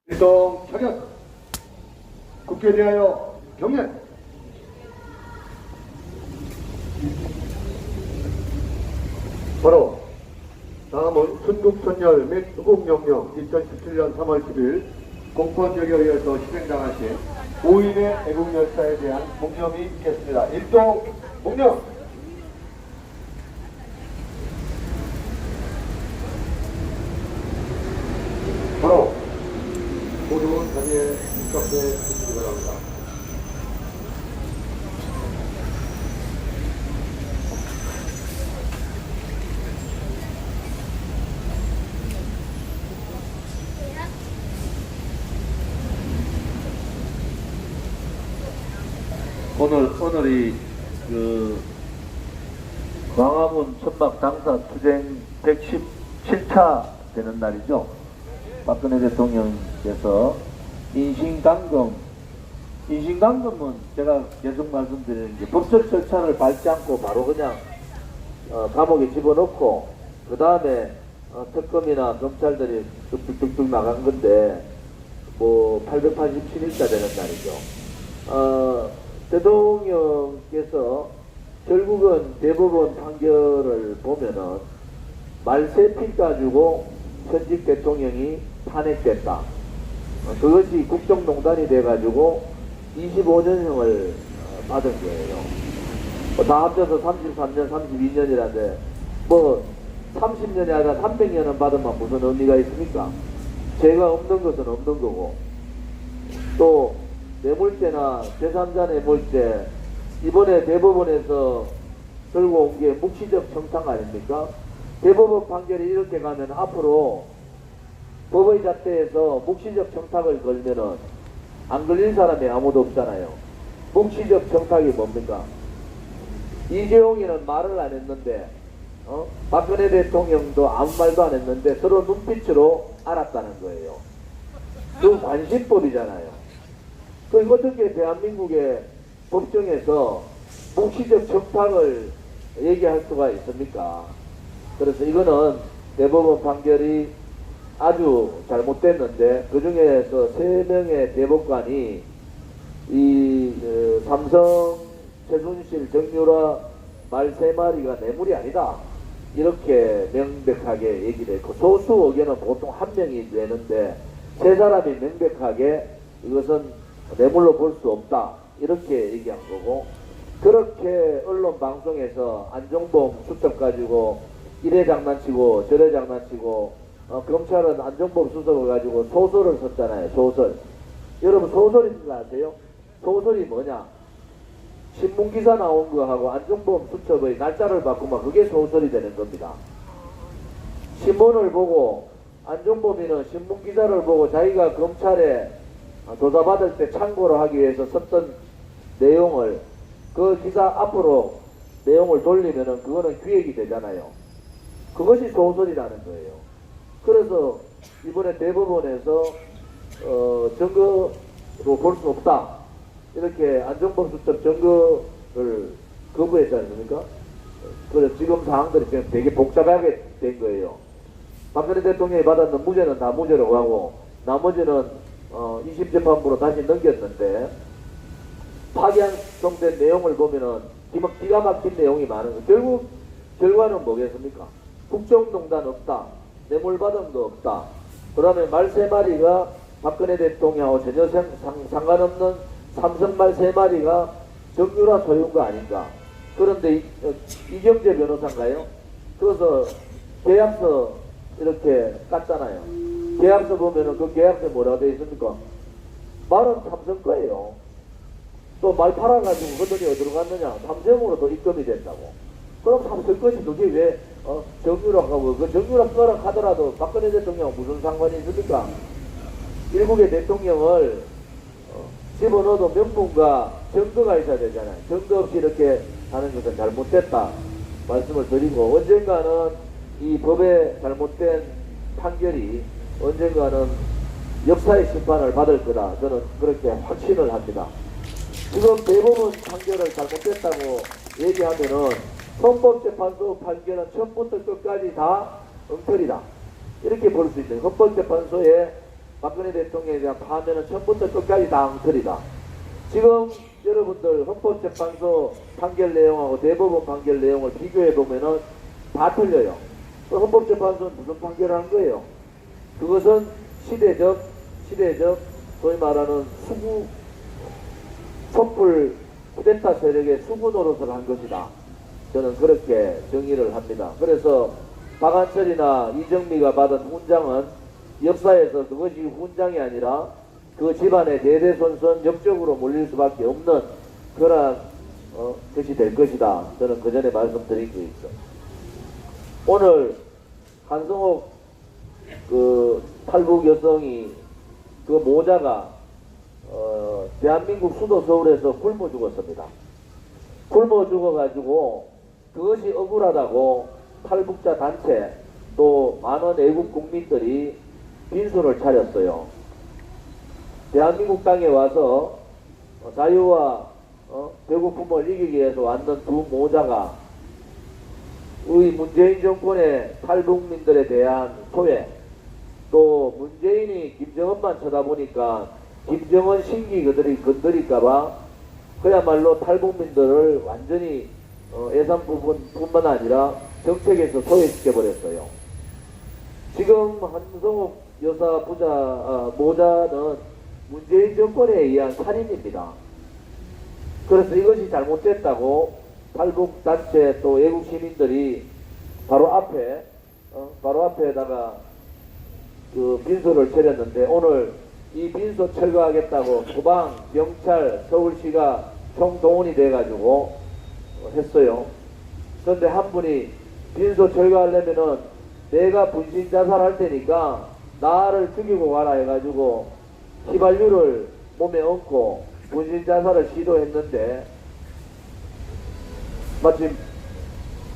일동 차렷. 국회에 대하여 경례. 바로 다음은 순국선열 및 수국명령 2017년 3월 10일 공권력에 의해서 실행당하신 5인의 애국열사에 대한 묵념이 있겠습니다. 일동 묵념. 바로 모든 자리에 입각해 주시기 바랍니다. 오늘이 광화문 천막 당사 투쟁 117차 되는 날이죠. 박근혜 대통령께서 인신감금은 제가 계속 말씀드리는 게 법적 절차를 밟지 않고 바로 그냥 감옥에 집어넣고 그 다음에 특검이나 검찰들이 뚝뚝뚝뚝 나간 건데 뭐 887일차 되는 날이죠. 대통령께서 결국은 대법원 판결을 보면은 말세필 가지고 현직 대통령이 탄핵됐다. 그것이 국정농단이 돼가지고 25년형을 받은 거예요. 다 합쳐서 33년, 32년이라는데 뭐 30년이 아니라 300년은 받으면 무슨 의미가 있습니까? 죄가 없는 것은 없는 거고, 또 뇌물죄나 제3자 뇌물죄, 이번에 대법원에서 들고 온 게 묵시적 청탁 아닙니까? 대법원 판결이 이렇게 가면 앞으로 법의 잣대에서 묵시적 청탁을 걸면은 안 걸린 사람이 아무도 없잖아요. 묵시적 청탁이 뭡니까? 이재용이는 말을 안 했는데 박근혜 대통령도 아무 말도 안 했는데 서로 눈빛으로 알았다는 거예요. 그 관심법이잖아요. 그 어떻게 대한민국의 법정에서 묵시적 청탁을 얘기할 수가 있습니까? 그래서 이거는 대법원 판결이 아주 잘못됐는데, 그 중에서 3명의 대법관이 삼성, 최순실, 정유라 말 3마리가 뇌물이 아니다, 이렇게 명백하게 얘기를 했고, 소수 의견은 보통 1명이 되는데 3사람이 명백하게 이것은 뇌물로 볼 수 없다, 이렇게 얘기한 거고, 그렇게 언론 방송에서 안종범 수첩 가지고 이래 장난치고 저래 장난치고, 검찰은 안종범 수석을 가지고 소설을 썼잖아요. 소설. 여러분 소설인 줄 아세요? 소설이 뭐냐? 신문기사 나온 거하고 안종범 수첩의 날짜를 바꾸면 그게 소설이 되는 겁니다. 신문을 보고, 안종범이는 신문기사를 보고 자기가 검찰에 조사받을 때 참고를 하기 위해서 썼던 내용을 그 기사 앞으로 내용을 돌리면은 그거는 기획이 되잖아요. 그것이 소설이라는 거예요. 그래서 이번에 대법원에서 증거로 볼 수 없다, 이렇게 안종범 수첩 증거를 거부했지 않습니까? 그래서 지금 사항들이 지금 되게 복잡하게 된 거예요. 박근혜 대통령이 받았는 무죄는 다 무죄라고 하고 나머지는 2심 재판부로 다시 넘겼는데, 파기환송된 내용을 보면은 기가 막힌 내용이 많은 거. 결국 결과는 뭐겠습니까? 국정농단 없다, 뇌물받은 거 없다, 그 다음에 말 3마리가 박근혜 대통령하고 전혀 상관없는 삼성말 3마리가 정유라 소유인 거 아닌가. 그런데 이경재 변호사인가요? 그래서 계약서 이렇게 깠잖아요. 계약서 보면은 그 계약서에 뭐라고 되어 있습니까? 말은 삼성 거예요. 또 말 팔아가지고 그 돈이 어디로 갔느냐? 삼성으로 더 입금이 된다고. 그럼 삼성 것이 그게 왜 정유라하고, 그 정유라 거라 하더라도 박근혜 대통령 무슨 상관이 있습니까? 일국의 대통령을 집어넣어도 명분과 증거가 있어야 되잖아요. 증거 없이 이렇게 하는 것은 잘못됐다 말씀을 드리고, 언젠가는 이 법의 잘못된 판결이 언젠가는 역사의 심판을 받을 거다, 저는 그렇게 확신을 합니다. 지금 대법원 판결을 잘못됐다고 얘기하면은 헌법재판소 판결은 처음부터 끝까지 다 엉터리다, 이렇게 볼 수 있는, 헌법재판소의 박근혜 대통령에 대한 파면은 처음부터 끝까지 다 엉터리다. 지금 여러분들 헌법재판소 판결 내용하고 대법원 판결 내용을 비교해 보면은 다 틀려요. 헌법재판소는 무슨 판결을 한 거예요? 그것은 시대적 소위 말하는 수구 촛불 쿠데타 세력의 수구 노릇을 한 것이다. 저는 그렇게 정의를 합니다. 그래서 박한철이나 이정미가 받은 훈장은 역사에서 그것이 훈장이 아니라 그 집안의 대대손손 역적으로 몰릴 수밖에 없는 그러한 것이 될 것이다. 저는 그 전에 말씀드린 게 있어. 오늘 한성옥 그 탈북 여성이 그 모자가 대한민국 수도 서울에서 굶어 죽었습니다. 굶어 죽어가지고 그것이 억울하다고 탈북자 단체 또 많은 외국 국민들이 빈소를 차렸어요. 대한민국 땅에 와서 자유와 배고픔을 이기기 위해서 왔는 두 모자가 우리 문재인 정권의 탈북민들에 대한 소외, 또 문재인이 김정은만 쳐다보니까 김정은 신기 그들이 건드릴까봐 그야말로 탈북민들을 완전히 예산 부분뿐만 아니라 정책에서 소외시켜버렸어요. 지금 한성옥 여사 모자는 문재인 정권에 의한 살인입니다. 그래서 이것이 잘못됐다고 탈북단체 또 외국 시민들이 바로 앞에다가 그 빈소를 차렸는데 오늘 이 빈소 철거하겠다고 소방, 경찰, 서울시가 총동원이 돼가지고 했어요. 그런데 한 분이 빈소 철거하려면은 내가 분신 자살할 테니까 나를 죽이고 가라 해가지고 휘발유를 몸에 얹고 분신 자살을 시도했는데 마침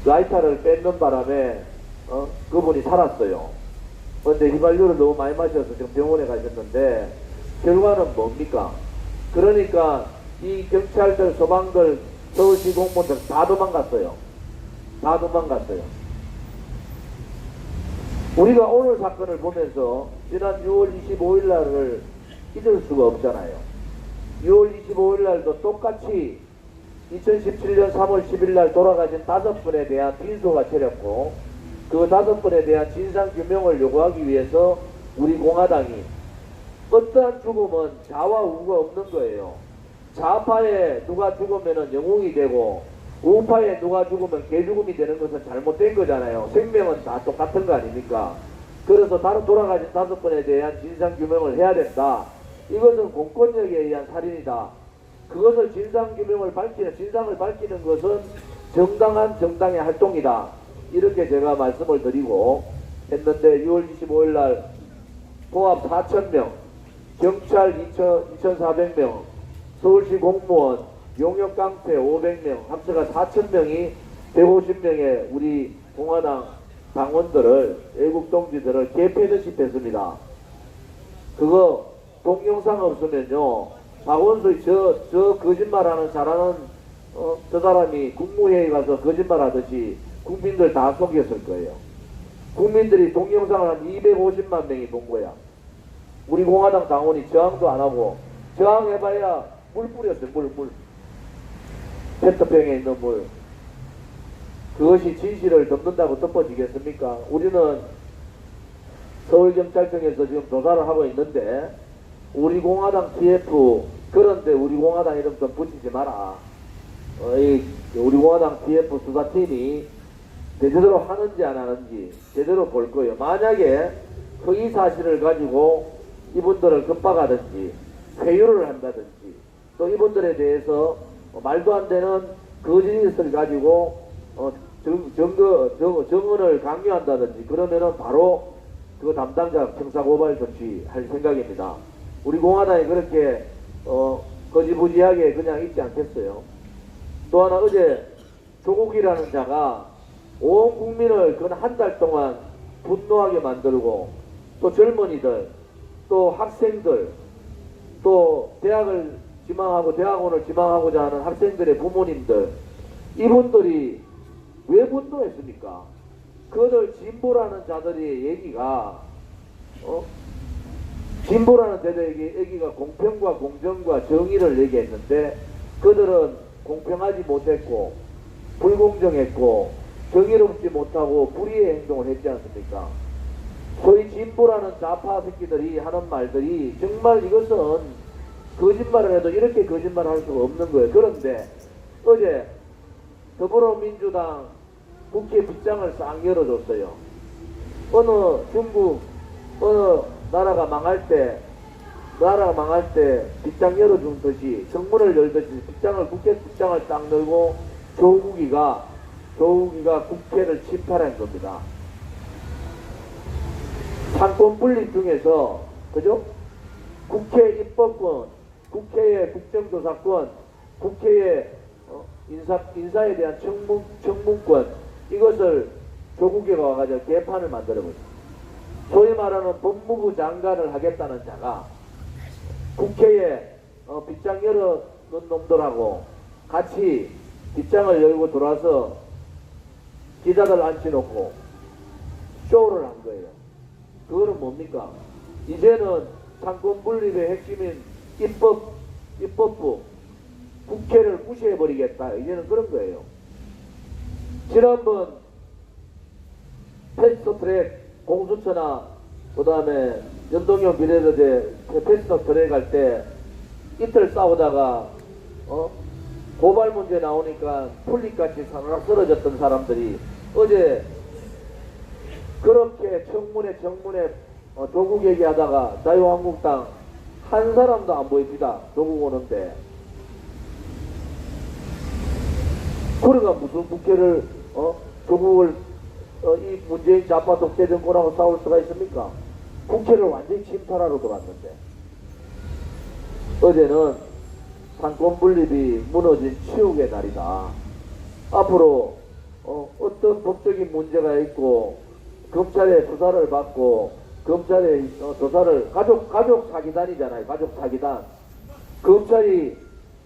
라이터를 뺏는 바람에 그분이 살았어요. 그런데 휘발유를 너무 많이 마셔서 지금 병원에 가셨는데 결과는 뭡니까? 그러니까 이 경찰들, 소방들, 서울시 공무원들 다 도망갔어요. 다 도망갔어요. 우리가 오늘 사건을 보면서 지난 6월 25일 날을 잊을 수가 없잖아요. 6월 25일 날도 똑같이 2017년 3월 10일 날 돌아가신 5분에 대한 빈소가 차렸고 그 5분에 대한 진상규명을 요구하기 위해서 우리 공화당이 어떠한 죽음은 자와 우가 없는 거예요. 좌파에 누가 죽으면 영웅이 되고 우파에 누가 죽으면 개죽음이 되는 것은 잘못된 거잖아요. 생명은 다 똑같은 거 아닙니까? 그래서 돌아가신 5분에 대한 진상규명을 해야 된다. 이것은 공권력에 의한 살인이다. 그것을 진상을 밝히는 것은 정당한 정당의 활동이다. 이렇게 제가 말씀을 드리고 했는데 6월 25일 날 포함 4,000명, 경찰 2,400명, 서울시 공무원, 용역 깡패 500명, 합쳐가 4,000명이 150명의 우리 공화당 당원들을, 외국 동지들을 개패듯이 뺐습니다. 그거 동영상 없으면요, 박원순이 저 거짓말하는 잘하는 저 사람이 국무회의 가서 거짓말하듯이 국민들 다 속였을 거예요. 국민들이 동영상을 한 250만 명이 본 거야. 우리 공화당 당원이 저항도 안 하고, 저항해봐야 물 뿌렸어요. 물. 페트병에 있는 물. 그것이 진실을 덮는다고 덮어지겠습니까? 우리는 서울경찰청에서 지금 조사를 하고 있는데 우리 공화당 TF, 그런데 우리 공화당 이름 좀 붙이지 마라. 우리 공화당 TF 수사팀이 제대로 하는지 안 하는지 제대로 볼 거예요. 만약에 허위 사실을 가지고 이분들을 겁박하든지 회유를 한다든지 또 이분들에 대해서 말도 안 되는 거짓을 가지고 증언을 강요한다든지 그러면은 바로 그 담당자 형사고발 조치할 생각입니다. 우리 공화당이 그렇게 거지부지하게 그냥 있지 않겠어요. 또 하나, 어제 조국이라는 자가 온 국민을 그 한 달 동안 분노하게 만들고 또 젊은이들 또 학생들 또 대학을 지망하고 대학원을 지망하고자 하는 학생들의 부모님들, 이분들이 왜 분노했습니까? 그들 진보라는 자들의 얘기가 진보라는 대대에게 공평과 공정과 정의를 얘기했는데 그들은 공평하지 못했고 불공정했고 정의롭지 못하고 불의의 행동을 했지 않습니까? 소위 진보라는 좌파 새끼들이 하는 말들이 정말 이것은 거짓말을 해도 이렇게 거짓말을 할 수가 없는 거예요. 그런데 어제 더불어민주당 국회 빗장을 싹 열어줬어요. 중국 어느 나라가 망할 때 빗장 열어준 듯이 정문을 열듯이 국회 빗장을 딱 열고 조국이가 국회를 침탈한 겁니다. 상권 분립 중에서 그죠? 국회 입법권, 국회의 국정조사권, 국회의 인사에 대한 청문권 이것을 조국이가 와가지고 개판을 만들어버렸습니다. 소위 말하는 법무부 장관을 하겠다는 자가 국회에 빗장 열어놓은 놈들하고 같이 빗장을 열고 들어와서 기자들 앉혀놓고 쇼를 한 거예요. 그거는 뭡니까? 이제는 상권 분립의 핵심인 입법부 국회를 무시해버리겠다. 이제는 그런 거예요. 지난번 패스트트랙 공수처나 그 다음에 연동형 비례대표 패스트트랙 할 때 이틀 싸우다가 고발 문제 나오니까 풀립같이 사르륵 쓰러졌던 사람들이 어제 그렇게 청문회 조국 얘기하다가 자유한국당 한 사람도 안 보입니다. 조국 오는데 그러니까 무슨 국회를 조국을 이 문재인 좌파 독재 정권하고 싸울 수가 있습니까? 국회를 완전히 침탈하러 들어왔는데 어제는 상권 분립이 무너진 치욕의 날이다. 앞으로 어떤 법적인 문제가 있고 검찰의 수사를 받고 검찰의 조사를 가족 사기단이잖아요. 가족 사기단. 검찰이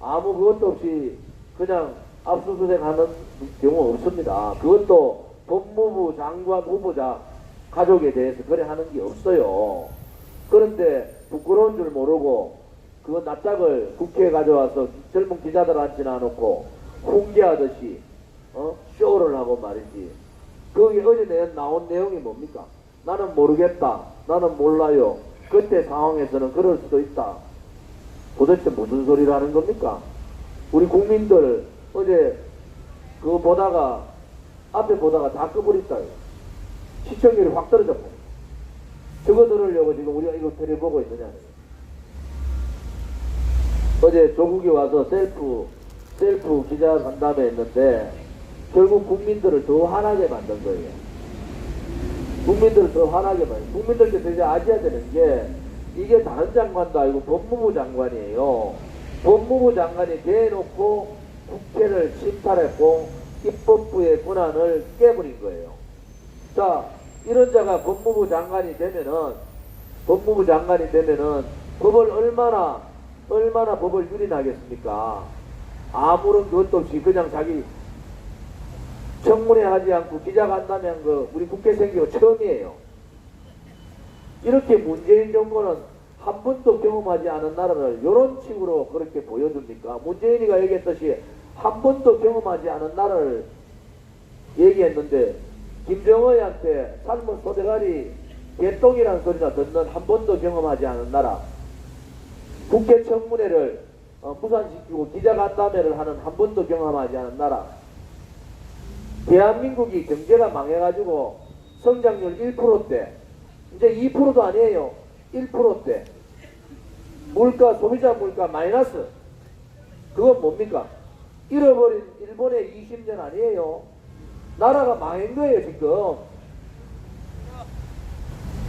아무 그것도 없이 그냥 압수수색하는 경우 없습니다. 그것도 법무부 장관 후보자 가족에 대해서 그래 하는 게 없어요. 그런데 부끄러운 줄 모르고 그 납작을 국회에 가져와서 젊은 기자들 앉혀놔놓고 훈계하듯이 쇼를 하고 말이지. 거기 어제 나온 내용이 뭡니까? 나는 모르겠다. 나는 몰라요. 그때 상황에서는 그럴 수도 있다. 도대체 무슨 소리를 하는 겁니까? 우리 국민들 어제 그거 보다가 앞에 보다가 다 꺼버렸다. 시청률이 확 떨어졌고 저거 들으려고 지금 우리가 이거 tele보고 있느냐. 어제 조국이 와서 셀프 기자 간담회 했는데 결국 국민들을 더 화나게 만든 거예요. 국민들께서 이제 아셔야 되는 게 이게 다른 장관도 아니고 법무부 장관이에요. 법무부 장관이 대놓고 국회를 침탈했고 입법부의 권한을 깨버린 거예요. 자, 이런 자가 법무부 장관이 되면은 법을 얼마나 법을 유린하겠습니까? 아무런 것도 없이 그냥 자기 청문회 하지 않고 기자간담회 한 거 우리 국회 생기고 처음이에요. 이렇게 문재인 정부는 한 번도 경험하지 않은 나라를 이런 식으로 그렇게 보여줍니까? 문재인이가 얘기했듯이 한 번도 경험하지 않은 나라를 얘기했는데 김정은한테 삶은 소대가리 개똥이라는 소리나 듣는 한 번도 경험하지 않은 나라, 국회 청문회를 무산시키고 기자간담회를 하는 한 번도 경험하지 않은 나라, 대한민국이 경제가 망해가지고 성장률 1%대, 이제 2%도 아니에요. 1%대. 물가, 소비자 물가 마이너스. 그건 뭡니까? 잃어버린 일본의 20년 아니에요. 나라가 망한 거예요, 지금.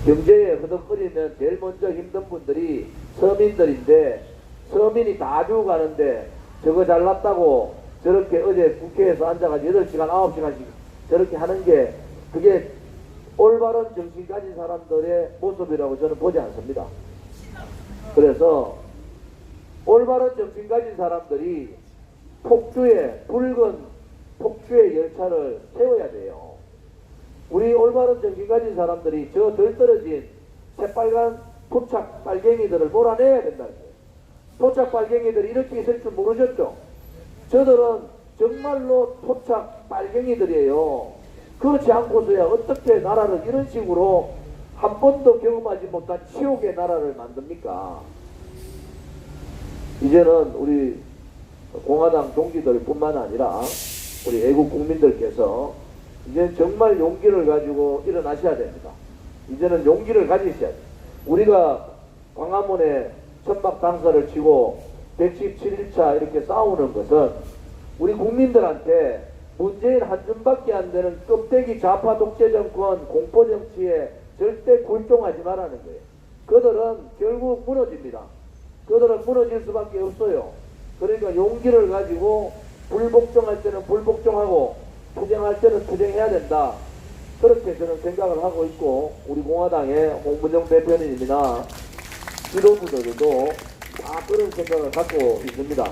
경제에 허덕거리면 제일 먼저 힘든 분들이 서민들인데, 서민이 다 죽어가는데 저거 잘났다고 저렇게 어제 국회에서 앉아가지고 8시간, 9시간씩 저렇게 하는 게 그게 올바른 정신 가진 사람들의 모습이라고 저는 보지 않습니다. 그래서 올바른 정신 가진 사람들이 붉은 폭주의 열차를 세워야 돼요. 우리 올바른 정신 가진 사람들이 저 덜 떨어진 새빨간 토착 빨갱이들을 몰아내야 된다는 거예요. 토착 빨갱이들이 이렇게 있을 줄 모르셨죠? 저들은 정말로 토착 빨갱이들이에요. 그렇지 않고서야 어떻게 나라를 이런 식으로 한 번도 경험하지 못한 치욕의 나라를 만듭니까? 이제는 우리 공화당 동지들 뿐만 아니라 우리 애국 국민들께서 이제 정말 용기를 가지고 일어나셔야 됩니다. 이제는 용기를 가지셔야 돼요. 우리가 광화문에 천막 당사를 치고 117일차 이렇게 싸우는 것은 우리 국민들한테 문재인 한줌밖에 안 되는 껍데기 좌파 독재 정권 공포 정치에 절대 굴종하지 말라는 거예요. 그들은 결국 무너집니다. 그들은 무너질 수밖에 없어요. 그러니까 용기를 가지고 불복종할 때는 불복종하고 투쟁할 때는 투쟁해야 된다. 그렇게 저는 생각을 하고 있고 우리 공화당의 홍문정 대표님이나 지도부들도 다 그런 생각을 갖고 있습니다.